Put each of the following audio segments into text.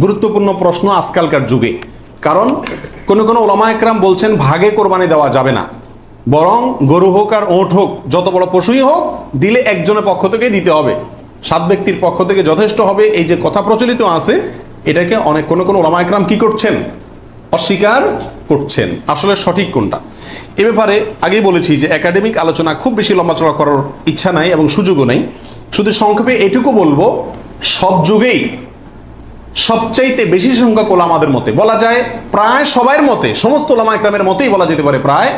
গুরুত্বপূর্ণ প্রশ্ন আজকালকার যুগে, কারণ কোন কোন ওলামা একরাম বলছেন ভাগে কোরবানি দেওয়া যাবে না, বরং গরু হোক আর ওট হোক, যত বড় পশুই হোক, দিলে একজনের পক্ষ থেকে দিতে হবে, 7 ব্যক্তির পক্ষ থেকে যথেষ্ট হবে। এই যে কথা প্রচলিত আছে, এটাকে অনেক কোন কোন ওলামা একরাম কি করছেন, অস্বীকার করছেন। আসলে সঠিক কোনটা এ ব্যাপারে আগেই বলেছি যে একাডেমিক আলোচনা খুব বেশি লম্বাচড়া করার ইচ্ছা নাই এবং সুযোগও নাই। শুধু সংক্ষেপে এটুকু বলবো, সব যুগেই সবচাইতে বেশি সংখ্যক ওলামাদের মতে, বলা যায় প্রায় সবার মতে, সমস্ত ওলামা একরামের মতেই বলা যেতে পারে প্রায়,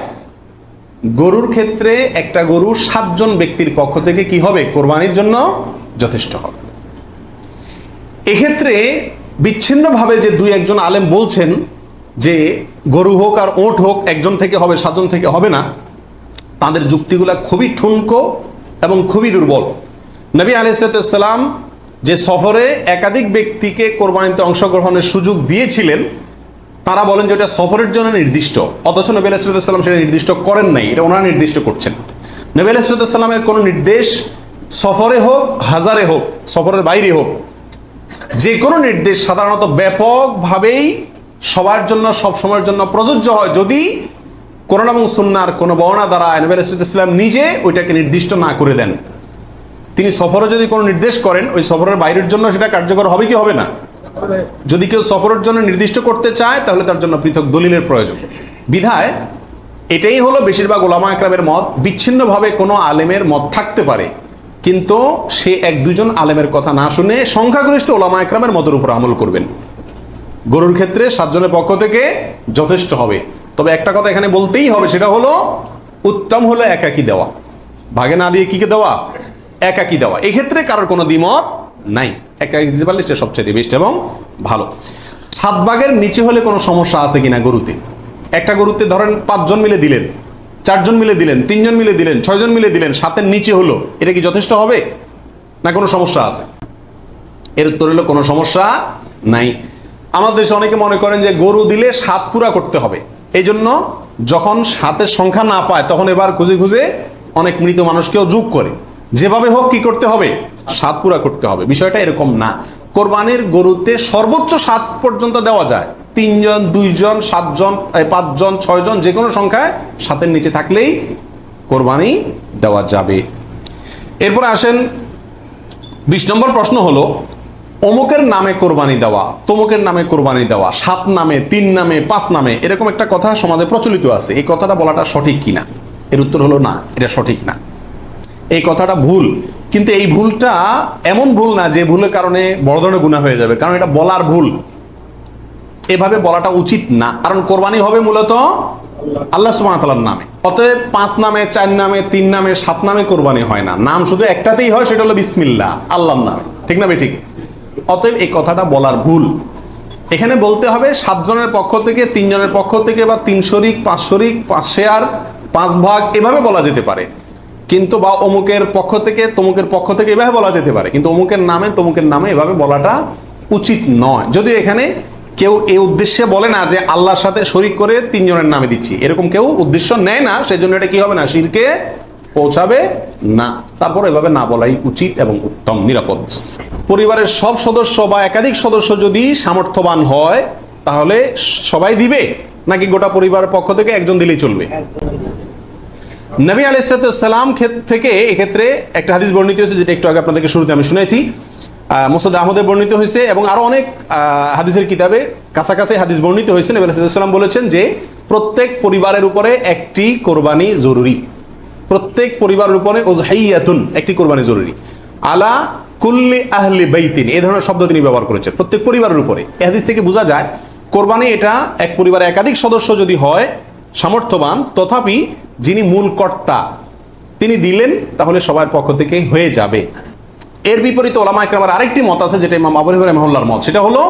গরুর ক্ষেত্রে একটা গরু 7 জন ব্যক্তির পক্ষ থেকে কি হবে, কোরবানির জন্য যথেষ্ট হবে। এক্ষেত্রে বিচ্ছিন্নভাবে যে 2-1 আলেম বলছেন যে গরু হোক আর ওট হোক একজন থেকে হবে, 7 জন থেকে হবে না, তাদের যুক্তিগুলা খুবই ঠুনকো এবং খুবই দুর্বল। নবী আলাইহিস সালাম যে সফরে একাধিক ব্যক্তিকে কোরবানিতে অংশগ্রহণের সুযোগ দিয়েছিলেন, তারা বলেন যে এটা সফরের জন্য নির্দিষ্ট, অথচ নবী আলাইহিস সালাম সেটা নির্দিষ্ট করেন নাই, এটা ওনারা নির্দিষ্ট করছেন। নবী আলাইহিস সালামের কোনো নির্দেশ সফরে হোক, হাজারে হোক, সফরের বাইরে হোক, যে কোনো নির্দেশ সাধারণত ব্যাপকভাবেই সবার জন্য সব সময়ের জন্য প্রযোজ্য হয়, যদি কোরআন এবং সুন্নাহর কোনো বর্ণনা দ্বারা নবী আলাইহিস সালাম নিজে ওইটাকে নির্দিষ্ট না করে দেন। তিনি সফরে যদি কোনো নির্দেশ করেন, ওই সফরের বাইরের জন্য সেটা কার্যকর হবে কি হবে না? যদি কেউ সফরের জন্য নির্দিষ্ট করতে চায়, তাহলে তার জন্য পৃথক দলিলের প্রয়োজন। বিধায় এটাই হলো বেশিরভাগ ওলামা একরামের মত। বিচ্ছিন্নভাবে কোনো আলেমের মত থাকতে পারে, কিন্তু সে 1-2 আলেমের কথা না শুনে সংখ্যাগরিষ্ঠ ওলামা একরামের মতের উপর আমল করবেন। গরুর ক্ষেত্রে 7 জনের পক্ষ থেকে যথেষ্ট হবে। তবে একটা কথা এখানে বলতেই হবে, সেটা হলো উত্তম হলো একাকি দেওয়া, ভাগে না দিয়ে কি দেওয়া, একাকি দেওয়া। এক্ষেত্রে কারোর কোনো দ্বিমত নাই, একাকি দিতে পারলে সেটা সবচেয়ে বেস্ট এবং ভালো। 7 ভাগের নিচে হলে কোনো সমস্যা আছে কিনা গরুতে? একটা গরুতে ধরেন 5 জন মিলে দিলেন, 4 জন মিলে দিলেন, 3 জন মিলে দিলেন, 6 জন মিলে দিলেন, 7-এর নিচে হলো, এটা কি যথেষ্ট হবে না কোনো সমস্যা আছে? এর উত্তর হলো কোনো সমস্যা নাই। আমাদের দেশে অনেকে মনে করেন যে গরু দিলে 7 পুরা করতে হবে, এই জন্য যখন 7-এর সংখ্যা না পায় তখন এবার খুঁজে খুঁজে অনেক মৃত মানুষকেও যোগ করে, যেভাবে হোক কি করতে হবে, 7 পুরা করতে হবে। বিষয়টা এরকম না। কোরবানির গরুতে সর্বোচ্চ 7 পর্যন্ত দেওয়া যায়, 3 জন, 2 জন, 7 জন, 5 জন, 6 জন, যে কোনো সংখ্যায় 7-এর নিচে থাকলেই কোরবানি দেওয়া যাবে। এরপরে আসেন 20 নম্বর প্রশ্ন হলো, অমুকের নামে কোরবানি দেওয়া, তমুকের নামে কোরবানি দেওয়া, 7 নামে, 3 নামে, 5 নামে, এরকম একটা কথা সমাজে প্রচলিত আছে। এই কথাটা বলাটা সঠিক কিনা? এর উত্তর হলো না, এটা সঠিক না, এই কথাটা ভুল। কিন্তু এই ভুলটা এমন ভুল না যে ভুলের কারণে বড় ধরনের গুনাহ হয়ে যাবে, কারণ এটা বলার ভুল, এভাবে বলাটা উচিত না। কারণ কোরবানি হবে মূলত আল্লাহ সুবহানাহু ওয়া তাআলার নামে, অতএব 5 নামে, 4 নামে, 3 নামে, 7 নামে কোরবানি হয় না। নাম শুধু একটাতেই হয়, সেটা হলো বিসমিল্লাহ, আল্লাহর নামে, ঠিক না ঠিক? অতএব এই কথাটা বলার ভুল। এখানে বলতে হবে 7 জনের পক্ষ থেকে, 3 জনের পক্ষ থেকে, বা 3 শরিক, 5 শরিক, 5 শেয়ার, 5 ভাগ, এভাবে বলা যেতে পারে। কিন্তু বা অমুকের পক্ষ থেকে, তমুকের পক্ষ থেকে, এভাবে বলা যেতে পারে, কিন্তু অমুকের নামে, তমুকের নামে এভাবে বলাটা উচিত নয়। যদি এখানে কেউ এই উদ্দেশ্যে বলে না যে আল্লাহর সাথে শরিক করে 3 জনের নামে দিচ্ছি, এরকম কেউ উদ্দেশ্য নেয় না, সেজন্য এটা কি হবে না, শিরকে পৌঁছাবে না। তারপর এভাবে না বলাই উচিত এবং উত্তম, নিরাপদ। পরিবারের সব সদস্য বা একাধিক সদস্য যদি সামর্থ্যবান হয়, তাহলে সবাই দিবে, নাকি গোটা পরিবারের পক্ষ থেকে একজন দিলেই চলবে? নবী আলাইহিস সালাম থেকে এক্ষেত্রে একটা হাদিস বর্ণিত হয়েছে, যেটা একটু আগে আপনাদেরকে শুরুতে আমি শুনেছি, মুসনাদ আহমদে বর্ণিত হয়েছে, এবং আরো অনেক হাদিসের কিতাবে কাছাকাছি হাদিস বর্ণিত হয়েছে। নবী আলাইহিস সালাম বলেছেন যে প্রত্যেক পরিবারের উপরে একটি কোরবানি জরুরি, প্রত্যেক পরিবারের উপরে উযহিয়াতুন, একটি কোরবানি জরুরি, আলা কুল্লি আহলি বাইতিন, এই ধরনের শব্দ তিনি ব্যবহার করেছেন, প্রত্যেক পরিবারের উপরে। এই হাদিস থেকে বোঝা যায় কোরবানি এটা এক পরিবারে একাধিক সদস্য যদি হয় সামর্থ্যবান, তথাপি যিনি মূল কর্তা তিনি দিলেন, তাহলে সবার পক্ষ থেকে হয়ে যাবে। এর বিপরীতে ওলামা ইকরামের আরেকটি মত আছে, যেটা ইমাম আবু হানিফা রাহিমাহুল্লাহর মত, সেটা হলো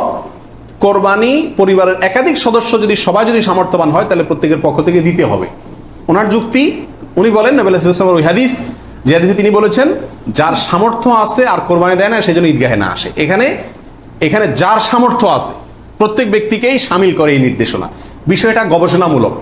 কোরবানি পরিবারের একাধিক সদস্য যদি সবাই যদি সামর্থ্যবান হয়, তাহলে প্রত্যেকের পক্ষ থেকে দিতে হবে। ওনার যুক্তি, উনি বলেন নবী আলাইহিস সালামের ওই হাদিস, যে হাদিসে তিনি বলেছেন যার সামর্থ্য আছে আর কোরবানি দেয় না, সেজন্য ঈদগাহে না আসে। এখানে যার সামর্থ্য আছে প্রত্যেক ব্যক্তিকেই শামিল করে এই নির্দেশনা। বিষয়টা গবেষণামূলক।